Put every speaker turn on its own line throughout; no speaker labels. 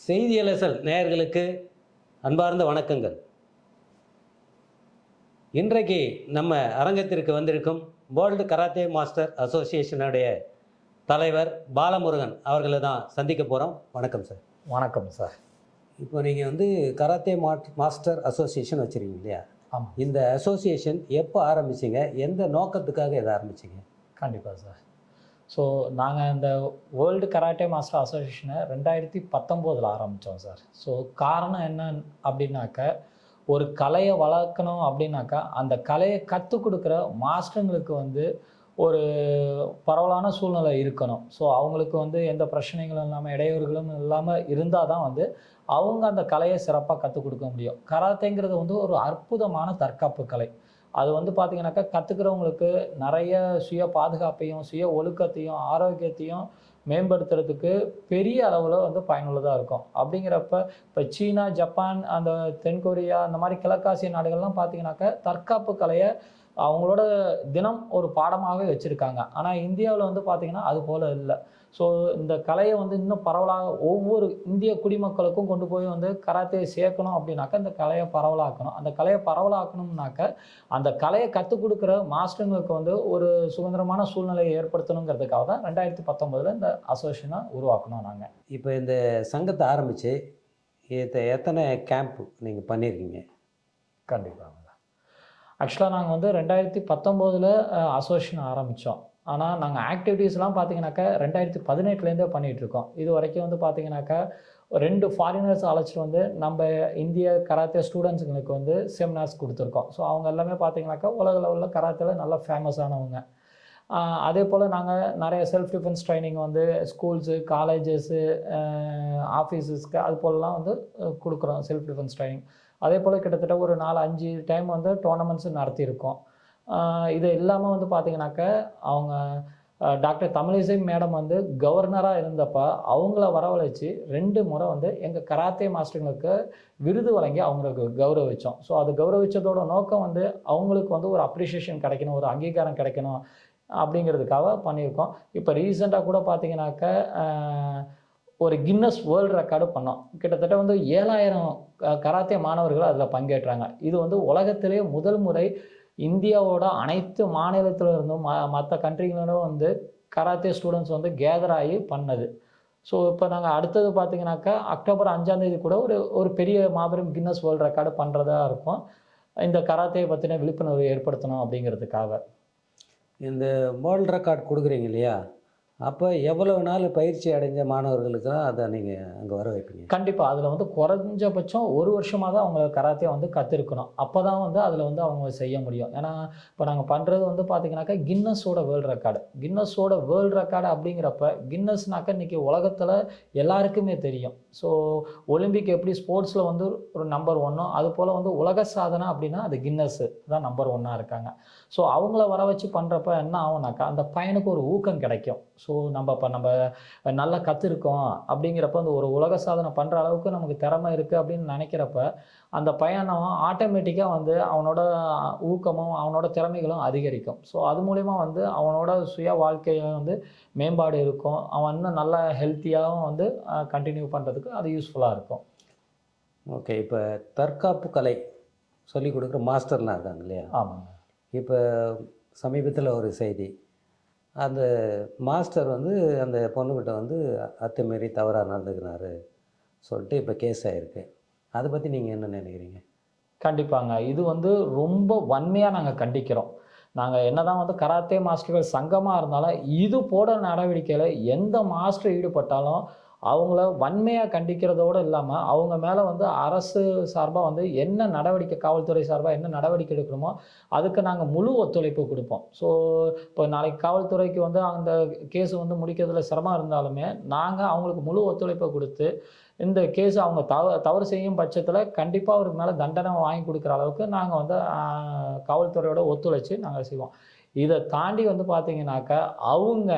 செய்தியலசல் நேயர்களுக்கு அன்பார்ந்த வணக்கங்கள். இன்றைக்கு நம்ம அரங்கத்திற்கு வந்திருக்கும் வேர்ல்டு கராத்தே மாஸ்டர் அசோசியேஷனுடைய தலைவர் பாலமுருகன் அவர்களை தான் சந்திக்க போகிறோம். வணக்கம் சார்.
வணக்கம் சார்.
இப்போ நீங்கள் வந்து கராத்தே மாஸ்டர் அசோசியேஷன் வச்சுருக்கீங்க இல்லையா?
ஆமாம்.
இந்த அசோசியேஷன் எப்போ ஆரம்பிச்சிங்க? எந்த நோக்கத்துக்காக இதை ஆரம்பிச்சிங்க?
கண்டிப்பாக சார். ஸோ நாங்கள் இந்த வேர்ல்டு கராட்டே மாஸ்டர் அசோசியேஷனை 2019 ஆரம்பித்தோம் சார். ஸோ காரணம் என்ன அப்படின்னாக்க, ஒரு கலையை வளர்க்கணும் அப்படின்னாக்கா அந்த கலையை கற்றுக் கொடுக்குற மாஸ்டருங்களுக்கு வந்து ஒரு பரவலான சூழ்நிலை இருக்கணும். ஸோ அவங்களுக்கு வந்து எந்த பிரச்சனைகளும் இல்லாமல் இடையூறுகளும் இல்லாமல் இருந்தால் தான் வந்து அவங்க அந்த கலையை சிறப்பாக கற்றுக் கொடுக்க முடியும். கராத்தேங்கிறது வந்து ஒரு அற்புதமான தற்காப்பு கலை. அது வந்து பார்த்திங்கனாக்கா கற்றுக்கிறவங்களுக்கு நிறைய சுய பாதுகாப்பையும் சுய ஒழுக்கத்தையும் ஆரோக்கியத்தையும் மேம்படுத்துறதுக்கு பெரிய அளவில் வந்து பயனுள்ளதாக இருக்கும். அப்படிங்கிறப்ப இப்போ சீனா, ஜப்பான், அந்த தென்கொரியா, அந்த மாதிரி கிழக்காசிய நாடுகள்லாம் பார்த்திங்கனாக்கா தற்காப்பு கலையை அவங்களோட தினம் ஒரு பாடமாகவே வச்சுருக்காங்க. ஆனால் இந்தியாவில் வந்து பார்த்திங்கன்னா அது போல் இல்லை. ஸோ இந்த கலையை வந்து இன்னும் பரவலாக ஒவ்வொரு இந்திய குடிமக்களுக்கும் கொண்டு போய் வந்து கராத்தே சேர்க்கணும் அப்படின்னாக்கா இந்த கலையை பரவலாக்கணும். அந்த கலையை பரவலாக்கணும்னாக்க அந்த கலையை கற்றுக் கொடுக்குற மாஸ்டருங்களுக்கு வந்து ஒரு சுதந்திரமான சூழ்நிலையை ஏற்படுத்தணுங்கிறதுக்காக தான் 2019 இந்த அசோசியேஷனை உருவாக்கணும். நாங்கள்
இப்போ இந்த சங்கத்தை ஆரம்பித்து எத்தனை கேம்ப் நீங்கள் பண்ணியிருக்கீங்க?
கண்டிப்பாக ஆக்சுவலாக நாங்கள் வந்து 2019 அசோசியேஷன் ஆரம்பித்தோம். ஆனால் நாங்கள் ஆக்டிவிட்டீஸ்லாம் பார்த்தீங்கன்னாக்கா 2018 பண்ணிகிட்ருக்கோம். இது வரைக்கும் வந்து பார்த்தீங்கன்னாக்கா 2 ஃபாரினர்ஸ் அழைச்சிட்டு வந்து நம்ம இந்திய கராத்தே ஸ்டூடெண்ட்ஸுங்களுக்கு வந்து செமினார்ஸ் கொடுத்துருக்கோம். ஸோ அவங்க எல்லாமே பார்த்தீங்கன்னாக்கா உலக லெவலில் கராத்தேல நல்லா ஃபேமஸானவங்க. அதே போல் நாங்கள் நிறைய செல்ஃப் டிஃபென்ஸ் ட்ரைனிங் வந்து ஸ்கூல்ஸு, காலேஜஸ்ஸு, ஆஃபீஸஸ்க்கு அது போலலாம் வந்து கொடுக்குறோம் செல்ஃப் டிஃபென்ஸ் ட்ரைனிங். அதே போல் கிட்டத்தட்ட ஒரு 4-5 டைம் வந்து டோர்னமெண்ட்ஸ் நடத்தியிருக்கோம். இது இல்லாமல் வந்து பார்த்திங்கனாக்கா அவங்க டாக்டர் தமிழிசை மேடம் வந்து கவர்னராக இருந்தப்போ அவங்கள வரவழைச்சி 2 முறை வந்து எங்கள் கராத்தே மாஸ்டருங்களுக்கு விருது வழங்கி அவங்களுக்கு கௌரவித்தோம். ஸோ அது கௌரவித்ததோட நோக்கம் வந்து அவங்களுக்கு வந்து ஒரு அப்ரிஷியேஷன் கிடைக்கணும், ஒரு அங்கீகாரம் கிடைக்கணும் அப்படிங்கிறதுக்காக பண்ணியிருக்கோம். இப்போ ரீசெண்டாக கூட பார்த்திங்கனாக்கா ஒரு கின்னஸ் வேர்ல்டு ரெக்கார்டு பண்ணோம். கிட்டத்தட்ட வந்து 7000 கராத்தே மாணவர்கள் அதில் பங்கேற்றாங்க. இது வந்து உலகத்திலே முதல் முறை இந்தியாவோட அனைத்து மாநிலத்தில் இருந்தும் மற்ற கண்ட்ரிகளோடும் வந்து கராத்தே ஸ்டூடெண்ட்ஸ் வந்து கேதர் ஆகி பண்ணது. ஸோ இப்போ நாங்கள் அடுத்தது பார்த்திங்கனாக்கா அக்டோபர் 5 கூட ஒரு பெரிய மாபெரும் கின்னஸ் வேர்ல்டு ரெக்கார்டு பண்ணுறதா இருக்கும். இந்த கராத்தே பற்றின விழிப்புணர்வு ஏற்படுத்தணும் அப்படிங்கிறதுக்காக.
இந்த வேர்ல்டு ரெக்கார்ட் கொடுக்குறீங்க இல்லையா? அப்போ எவ்வளவு நாள் பயிற்சி அடைஞ்ச மாணவர்களுக்கெல்லாம் அதை நீங்கள் அங்கே வர வைப்பீங்க?
கண்டிப்பாக அதில் வந்து குறைஞ்சபட்சம் 1 வருஷமாக தான் அவங்க கராத்தே வந்து கற்றுருக்கணும். அப்போ தான் வந்து அதில் வந்து அவங்க செய்ய முடியும். ஏன்னா இப்போ நாங்கள் பண்ணுறது வந்து பார்த்திங்கனாக்கா கின்னஸோட வேர்ல்டு ரெக்கார்டு. கின்னஸோட வேர்ல்டு ரெக்கார்டு அப்படிங்கிறப்ப கின்னஸ்னாக்கா இன்றைக்கி உலகத்தில் எல்லாருக்குமே தெரியும். ஸோ ஒலிம்பிக் எப்படி ஸ்போர்ட்ஸில் வந்து ஒரு நம்பர் 1, அது போல் வந்து உலக சாதனை அப்படின்னா அது கின்னஸு தான் நம்பர் 1 இருக்காங்க. ஸோ அவங்கள வர வச்சு பண்ணுறப்ப என்ன ஆகுனாக்கா அந்த பையனுக்கு ஒரு ஊக்கம் கிடைக்கும். ஸோ நம்ம நல்லா கற்றுருக்கோம் அப்படிங்கிறப்ப அந்த ஒரு உலக சாதனை பண்ணுற அளவுக்கு நமக்கு திறமை இருக்குது அப்படின்னு நினைக்கிறப்ப அந்த பையனும் ஆட்டோமேட்டிக்காக வந்து அவனோட ஊக்கமும் அவனோட திறமைகளும் அதிகரிக்கும். ஸோ அது மூலிமா வந்து அவனோட சுய வாழ்க்கையில் வந்து மேம்பாடு இருக்கும். அவன் இன்னும் நல்லா ஹெல்த்தியாகவும் வந்து கண்டினியூ பண்ணுறதுக்கு அது யூஸ்ஃபுல்லாக இருக்கும்.
ஓகே. இப்போ தற்காப்பு கலை சொல்லிக் கொடுக்குற மாஸ்டர்லாம் இருக்காங்க இல்லையா?
ஆமாங்க.
இப்போ சமீபத்தில் ஒரு செய்தி, அந்த மாஸ்டர் வந்து அந்த பொண்ணுக்கிட்ட வந்து அத்துமீறி தவறாக நடந்துக்கினாரு சொல்லிட்டு இப்போ கேஸ் ஆகிருக்கு. அதை பற்றி நீங்கள் என்ன நினைக்கிறீங்க?
கண்டிப்பாங்க. இது வந்து ரொம்ப வன்மையாக நாங்கள் கண்டிக்கிறோம். நாங்கள் என்ன தான் வந்து கராத்தே மாஸ்டர்கள் சங்கமாக இருந்தாலும் இது போட நடவடிக்கையில் எந்த மாஸ்டர் ஈடுபட்டாலும் அவங்கள வன்மையாக கண்டிக்கிறதோடு இல்லாமல் அவங்க மேலே வந்து அரசு சார்பாக வந்து என்ன நடவடிக்கை, காவல்துறை சார்பாக என்ன நடவடிக்கை எடுக்கணுமோ அதுக்கு நாங்கள் முழு ஒத்துழைப்பு கொடுப்போம். ஸோ இப்போ நாளைக்கு காவல்துறைக்கு வந்து அந்த கேஸு வந்து முடிக்கிறதுல சிரமம் இருந்தாலுமே நாங்கள் அவங்களுக்கு முழு ஒத்துழைப்பை கொடுத்து இந்த கேஸு அவங்க தவறு செய்யும் பட்சத்தில் கண்டிப்பாக அவருக்கு மேலே தண்டனை வாங்கி கொடுக்குற அளவுக்கு நாங்கள் வந்து காவல்துறையோட ஒத்துழைச்சி நாங்கள் செய்வோம். இதை தாண்டி வந்து பார்த்திங்கனாக்கா அவங்க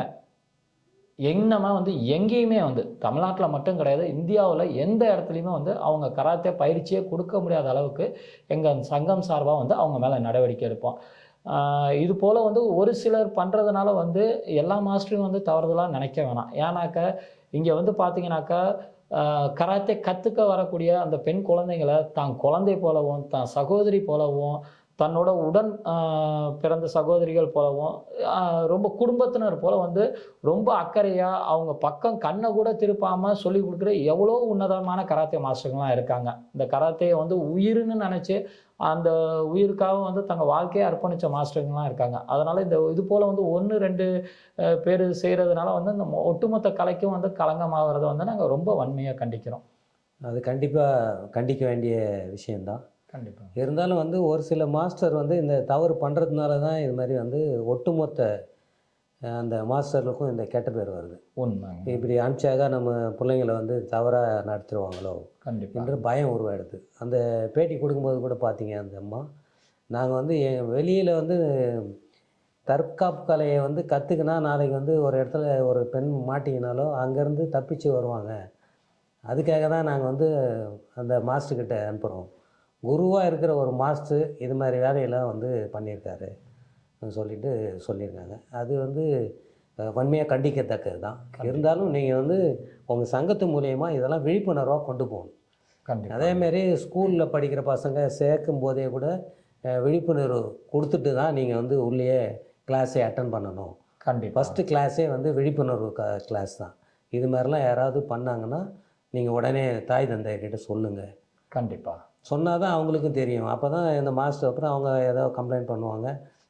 என்னமா வந்து எங்கேயுமே வந்து தமிழ்நாட்டில் மட்டும் கிடையாது, இந்தியாவில் எந்த இடத்துலையுமே வந்து அவங்க கராத்தே பயிற்சியே கொடுக்க முடியாத அளவுக்கு எங்கள் சங்கம் சார்பாக வந்து அவங்க மேலே நடவடிக்கை எடுப்போம். இது போல் வந்து ஒரு சிலர் பண்ணுறதுனால வந்து எல்லா மாஸ்டரையும் வந்து தவறுதலாக நினைக்க வேணாம். ஏன்னாக்கா இங்கே வந்து பார்த்தீங்கன்னாக்கா கராத்தே கற்றுக்க வரக்கூடிய அந்த பெண் குழந்தைங்களை தான் குழந்தை போலவும், தான் சகோதரி போலவும், தன்னோட உடன் பிறந்த சகோதரிகள் போலவும், ரொம்ப குடும்பத்தினர் போல வந்து ரொம்ப அக்கறையாக அவங்க பக்கம் கண்ணை கூட திருப்பாமல் சொல்லிக் கொடுக்குற எவ்வளோ உன்னதமான கராத்தே மாஸ்டர்கள்லாம் இருக்காங்க. இந்த கராத்தையை வந்து உயிர்னு நினச்சி அந்த உயிருக்காக வந்து தங்கள் வாழ்க்கையை அர்ப்பணித்த மாஸ்டர்கள்லாம் இருக்காங்க. அதனால் இந்த இது போல் வந்து 1, 2 பேர் செய்கிறதுனால வந்து இந்த ஒட்டுமொத்த கலைக்கும் வந்து களங்கமாகிறத வந்து நாங்கள் ரொம்ப வன்மையாக கண்டிக்கிறோம்.
அது கண்டிப்பாக கண்டிக்க வேண்டிய விஷயந்தான்.
கண்டிப்பாக.
இருந்தாலும் வந்து ஒரு சில மாஸ்டர் வந்து இந்த தவறு பண்ணுறதுனால தான் இது மாதிரி வந்து ஒட்டுமொத்த அந்த மாஸ்டர்களுக்கும் இந்த கெட்ட பேர் வருது.
உண்மைங்க.
இப்படி அனுப்பிச்சாக நம்ம பிள்ளைங்களை வந்து தவறாக நடத்திடுவாங்களோ
கண்டிப்பாக.
என்ற பயம் உருவாயிடுது. அந்த பேட்டி கொடுக்கும்போது கூட பார்த்தீங்க அந்த அம்மா, நாங்கள் வந்து வெளியில் வந்து தற்காப்பு கலையை வந்து கற்றுக்கினா நாளைக்கு வந்து ஒரு இடத்துல ஒரு பெண் மாட்டிக்கினாலோ அங்கேருந்து தப்பிச்சு வருவாங்க. அதுக்காக தான் நாங்கள் வந்து அந்த மாஸ்டர்கிட்ட அனுப்புகிறோம். குருவாக இருக்கிற ஒரு மாஸ்டர் இது மாதிரி வேலையெல்லாம் வந்து பண்ணியிருக்காரு சொல்லிட்டு சொல்லியிருக்காங்க. அது வந்து வன்மையாக கண்டிக்கத்தக்கது தான். இருந்தாலும் நீங்கள் வந்து உங்கள் சங்கத்து மூலயமா இதெல்லாம் விழிப்புணர்வாக கொண்டு போகணும்.
கண்டிப்பாக.
அதேமாரி ஸ்கூலில் படிக்கிற பசங்க சேர்க்கும் போதே கூட விழிப்புணர்வு கொடுத்துட்டு தான் நீங்கள் வந்து உள்ளேயே கிளாஸே அட்டன் பண்ணணும்.
கண்டிப்பாக.
ஃபஸ்ட்டு கிளாஸே வந்து விழிப்புணர்வு கிளாஸ் தான். இது மாதிரிலாம் யாராவது பண்ணாங்கன்னா நீங்கள் உடனே தாய் தந்தையர்கிட்ட சொல்லுங்கள்.
கண்டிப்பாக.
சொன்னால் தான் அவங்களுக்கும் தெரியும். அப்போ தான் இந்த மாஸ்டர் அப்புறம் அவங்க ஏதோ கம்ப்ளைண்ட் பண்ணுவாங்க,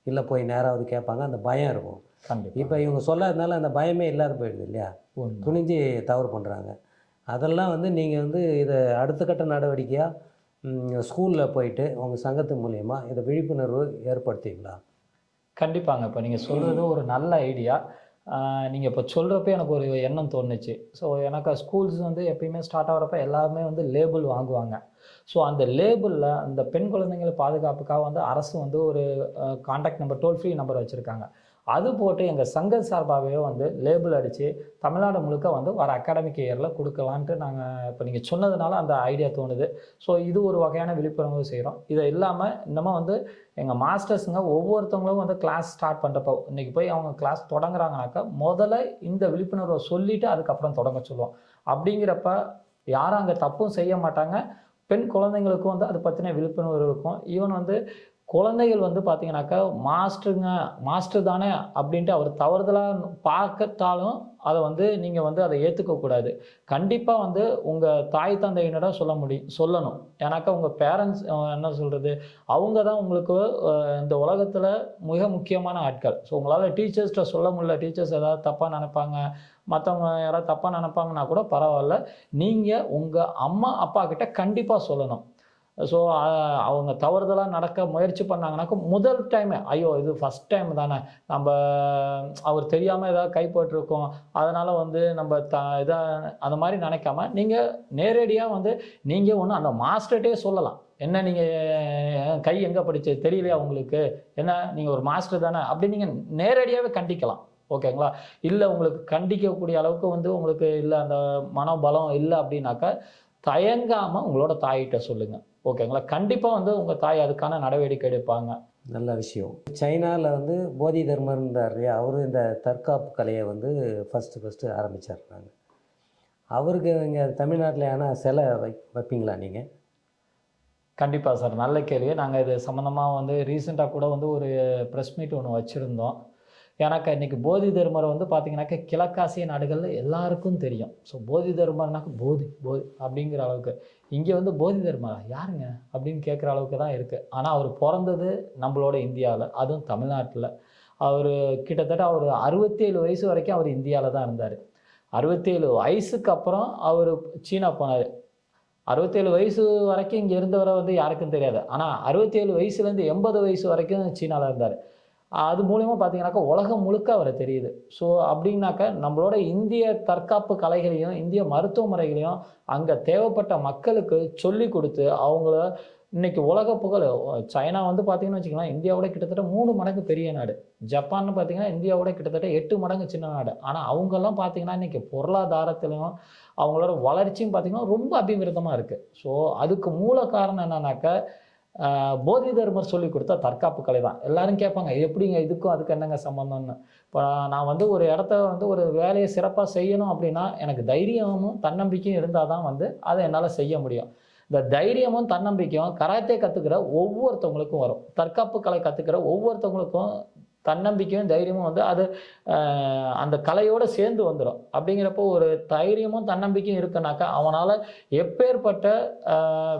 இல்லை போய் நேராவது கேட்பாங்க. அந்த பயம் இருக்கும்.
கண்டிப்பாக.
இப்போ இவங்க சொல்லாததுனால அந்த பயமே இல்லாத போயிடுது இல்லையா?
உண்மை.
துணிஞ்சு தவறு பண்ணுறாங்க. அதெல்லாம் வந்து நீங்கள் வந்து இதை அடுத்த கட்ட நடவடிக்கையாக ஸ்கூலில் போயிட்டு உங்கள் சங்கத்து மூலயமா இதை விழிப்புணர்வு ஏற்படுத்திங்களா?
கண்டிப்பாங்க. இப்போ நீங்கள் சொல்கிறது ஒரு நல்ல ஐடியா. நீங்கள் இப்போ சொல்கிறப்ப எனக்கு ஒரு எண்ணம் தோணுச்சு. ஸோ எனக்கு ஸ்கூல்ஸ் வந்து எப்பயுமே ஸ்டார்ட் ஆகிறப்ப எல்லாருமே வந்து லேபிள் வாங்குவாங்க. ஸோ அந்த லேபிளில் அந்த பெண் குழந்தைகள் பாதுகாப்புக்காக வந்து அரசு வந்து ஒரு contact number, toll free number வச்சுருக்காங்க. அது போட்டு எங்கள் சங்க சார்பாகவே வந்து லேபிள் அடித்து தமிழ்நாடு முழுக்க வந்து வர அகாடமிக் இயரில் கொடுக்கலான்ட்டு நாங்கள் இப்போ நீங்கள் சொன்னதுனால அந்த ஐடியா தோணுது. ஸோ இது ஒரு வகையான விழிப்புணர்வு செய்கிறோம். இதை இல்லாமல் இன்னமும் வந்து எங்கள் மாஸ்டர்ஸுங்க ஒவ்வொருத்தவங்களும் வந்து கிளாஸ் ஸ்டார்ட் பண்ணுறப்போ இன்றைக்கி போய் அவங்க கிளாஸ் தொடங்குறாங்கனாக்கா முதல்ல இந்த விழிப்புணர்வை சொல்லிவிட்டு அதுக்கப்புறம் தொடங்க சொல்லுவோம். அப்படிங்கிறப்ப யாரும் அங்கே தப்பும் செய்ய மாட்டாங்க. பெண் குழந்தைங்களுக்கும் வந்து அதை பற்றின விழிப்புணர்வு இருக்கும். ஈவன் வந்து குழந்தைகள் வந்து பார்த்தீங்கன்னாக்கா மாஸ்டர் தானே அப்படின்ட்டு அவர் தவறுதலாக பார்க்கத்தாலும் அதை வந்து நீங்கள் வந்து அதை ஏற்றுக்கக்கூடாது. கண்டிப்பாக வந்து உங்கள் தாய் தந்தையினரிடம் சொல்லணும். ஏன்னாக்கா உங்கள் பேரண்ட்ஸ் என்ன சொல்கிறது, அவங்க தான் உங்களுக்கு இந்த உலகத்தில் மிக முக்கியமான ஆட்கள். ஸோ உங்களால் டீச்சர்ஸ்கிட்ட சொல்ல முடியல, டீச்சர்ஸ் ஏதாவது தப்பாக நினைப்பாங்க, மற்றவங்க யாராவது தப்பாக நினைப்பாங்கன்னா கூட பரவாயில்ல. நீங்கள் உங்கள் அம்மா அப்பா கிட்ட கண்டிப்பாக சொல்லணும். ஸோ அவங்க தவறுதலாக நடக்க முயற்சி பண்ணாங்கனாக்கா முதல் டைமே, ஐயோ இது ஃபஸ்ட் டைம் தானே, நம்ம அவர் தெரியாமல் ஏதாவது கைப்பற்றிருக்கோம், அதனால் வந்து நம்ம அந்த மாதிரி நினைக்காம நீங்கள் நேரடியாக வந்து நீங்கள் ஒன்று அந்த மாஸ்டர்கிட்டே சொல்லலாம். என்ன நீங்கள் கை எங்கே படிச்சு தெரியலையா உங்களுக்கு, என்ன நீங்கள் ஒரு மாஸ்டர் தானே அப்படி நீங்கள் நேரடியாகவே கண்டிக்கலாம். ஓகேங்களா? இல்லை உங்களுக்கு கண்டிக்கக்கூடிய அளவுக்கு வந்து உங்களுக்கு இல்லை அந்த மனோபலம் இல்லை அப்படின்னாக்கா தயங்காமல் உங்களோட தாயிட்ட சொல்லுங்கள். ஓகேங்களா? கண்டிப்பாக வந்து உங்கள் தாய் அதுக்கான நடவடிக்கை எடுப்பாங்க.
நல்ல விஷயம். சைனாவில் வந்து போதி தர்மர்ன்றார் இல்லையா, அவரு இந்த தற்காப்பு கலையை வந்து ஃபஸ்ட்டு ஆரம்பிச்சிடுறாங்க. அவருக்கு இங்கே தமிழ்நாட்டில் ஆனால் சிலை வைப்பீங்களா நீங்கள்?
கண்டிப்பாக சார், நல்ல கேள்வி. நாங்கள் இது சம்மந்தமாக வந்து ரீசெண்டாக கூட வந்து ஒரு ப்ரெஸ் மீட் ஒன்று வச்சுருந்தோம். எனக்கு இன்றைக்கி போதி தர்மரை வந்து பார்த்திங்கனாக்கா கிழக்காசிய நாடுகளில் எல்லாருக்கும் தெரியும். ஸோ போதி தர்மர்னாக்கா போதி அப்படிங்கிற அளவுக்கு. இங்கே வந்து போதி தர்மரா யாருங்க அப்படின்னு கேட்குற அளவுக்கு தான் இருக்குது. ஆனால் அவர் பிறந்தது நம்மளோட இந்தியாவில், அதுவும் தமிழ்நாட்டில். அவர் கிட்டத்தட்ட அவர் 67 வயசு வரைக்கும் அவர் இந்தியாவில் தான் இருந்தார். 67 வயசுக்கு அப்புறம் அவர் சீனா போனார். 67 வயசு வரைக்கும் இங்கே இருந்தவரை வந்து யாருக்கும் தெரியாது. ஆனால் 67 வயசுலேருந்து 80 வயசு வரைக்கும் சீனாவில் இருந்தார். அது மூலிமா பார்த்தீங்கன்னாக்கா உலகம் முழுக்க அவரை தெரியுது. ஸோ அப்படின்னாக்கா நம்மளோட இந்திய தற்காப்பு கலைகளையும் இந்திய மருத்துவ முறைகளையும் அங்கே தேவைப்பட்ட மக்களுக்கு சொல்லி கொடுத்து அவங்கள இன்றைக்கி உலக புகழ். சைனா வந்து பார்த்திங்கன்னு வச்சுக்கலாம், இந்தியாவோட கிட்டத்தட்ட 3 மடங்கு பெரிய நாடு. ஜப்பான்னு பார்த்திங்கன்னா இந்தியாவோட கிட்டத்தட்ட 8 மடங்கு சின்ன நாடு. ஆனால் அவங்கெல்லாம் பார்த்திங்கன்னா இன்றைக்கி பொருளாதாரத்திலையும் அவங்களோட வளர்ச்சியும் பார்த்திங்கன்னா ரொம்ப அபிவிருத்தமாக இருக்குது. ஸோ அதுக்கு மூல காரணம் என்னன்னாக்கா போதி தர்மர் சொல்லி கொடுத்த தற்காப்பு கலை தான். எல்லாரும் கேட்பாங்க, எப்படிங்க இதுக்கும் அதுக்கு என்னங்க சம்மந்தம்னு. இப்போ நான் வந்து ஒரு இடத்த வந்து ஒரு வேலையை சிறப்பாக செய்யணும் அப்படின்னா எனக்கு தைரியமும் தன்னம்பிக்கையும் இருந்தால் தான் வந்து அதை என்னால் செய்ய முடியும். இந்த தைரியமும் தன்னம்பிக்கையும் கராத்தே கற்றுக்கிற ஒவ்வொருத்தவங்களுக்கும் வரும். தற்காப்பு கலை கற்றுக்கிற ஒவ்வொருத்தவங்களுக்கும் தன்னம்பிக்கையும் தைரியமும் வந்து அது அந்த கலையோடு சேர்ந்து வந்துடும். அப்படிங்கிறப்போ ஒரு தைரியமும் தன்னம்பிக்கையும் இருக்குனாக்கா அவனால் எப்பேற்பட்ட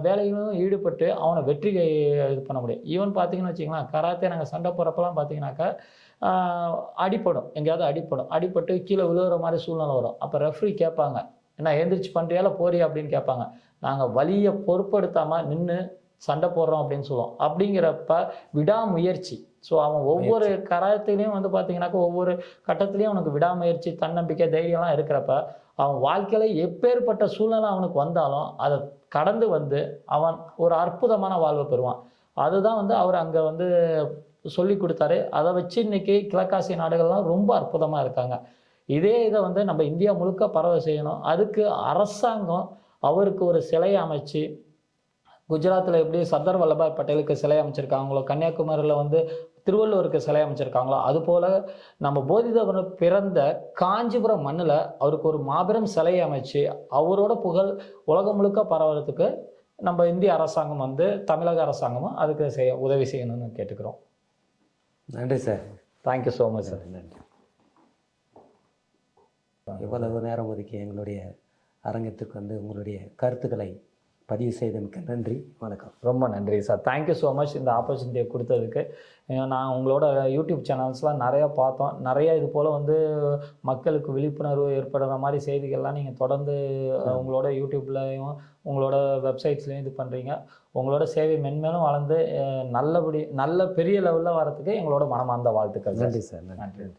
வேலைகளும் ஈடுபட்டு அவனை வெற்றி இது பண்ண முடியும். ஈவன் பார்த்தீங்கன்னு வச்சிங்களேன், கராத்தே நாங்கள் சண்டை போடுறப்பெல்லாம் பார்த்தீங்கன்னாக்கா அடிப்படும், எங்கேயாவது அடிப்பட்டு கீழே விழுகிற மாதிரி சூழ்நிலை வரும். அப்போ ரெஃப்ரி கேட்பாங்க, என்ன எழுந்திரிச்சு பண்ணுறியால போறியா அப்படின்னு கேட்பாங்க. நாங்கள் வலியை பொருட்படுத்தாமல் நின்று சண்டை போடுறோம் அப்படின்னு சொல்லுவோம். அப்படிங்கிறப்ப விடாமுயற்சி. ஸோ அவன் ஒவ்வொரு கராத்தையிலையும் வந்து பார்த்தீங்கன்னாக்கா ஒவ்வொரு கட்டத்துலேயும் அவனுக்கு விடாமுயற்சி, தன்னம்பிக்கை, தைரியம்லாம் இருக்கிறப்ப அவன் வாழ்க்கையில் எப்பேற்பட்ட சூழ்நிலை அவனுக்கு வந்தாலும் அதை கடந்து வந்து அவன் ஒரு அற்புதமான வாழ்வை பெறுவான். அதுதான் வந்து அவர் அங்கே வந்து சொல்லி கொடுத்தாரு. அதை வச்சு இன்னைக்கு கிழக்காசிய நாடுகள்லாம் ரொம்ப அற்புதமாக இருக்காங்க. இதே இதை வந்து நம்ம இந்தியா முழுக்க பரவ செய்யணும். அதுக்கு அரசாங்கம் அவருக்கு ஒரு சிலையை அமைச்சு, குஜராத்தில் எப்படி சர்தார் வல்லபாய் பட்டேலுக்கு சிலை அமைச்சிருக்காங்களோ, கன்னியாகுமரியில் வந்து திருவள்ளுவருக்கு சிலை அமைச்சிருக்காங்களோ, அதுபோல் நம்ம போதிதர்மர் பிறந்த காஞ்சிபுரம் மண்ணில் அவருக்கு ஒரு மாபெரும் சிலையை அமைச்சு அவரோட புகழ் உலகம் முழுக்க பரவறதுக்கு நம்ம இந்திய அரசாங்கம் வந்து தமிழக அரசாங்கமும் அதுக்கு உதவி செய்யணும்னு கேட்டுக்கிறோம்.
நன்றி sir.
Thank you so much sir.
நன்றி. இவ்வளவு நேரம் ஒதுக்கி எங்களுடைய அரங்கத்துக்கு வந்து உங்களுடைய கருத்துக்களை பதிவு செய்தமைக்கு நன்றி. வணக்கம்.
ரொம்ப நன்றி சார். தேங்க்யூ ஸோ மச் இந்த ஆப்பர்ச்சுனிட்டியை கொடுத்ததுக்கு. நான் உங்களோட யூடியூப் சேனல்ஸ்லாம் நிறையா பார்த்தோம். நிறையா இது போல் வந்து மக்களுக்கு விழிப்புணர்வு ஏற்படுற மாதிரி செய்திகள்லாம் நீங்கள் தொடர்ந்து உங்களோட யூடியூப்லையும் உங்களோட வெப்சைட்ஸ்லையும் இது பண்ணுறீங்க. உங்களோட சேவை மென்மேலும் வளர்ந்து நல்ல பெரிய லெவலில் வரதுக்கு எங்களோட மனமார்ந்த வாழ்த்துக்கள்.
நன்றி சார்.
நன்றி.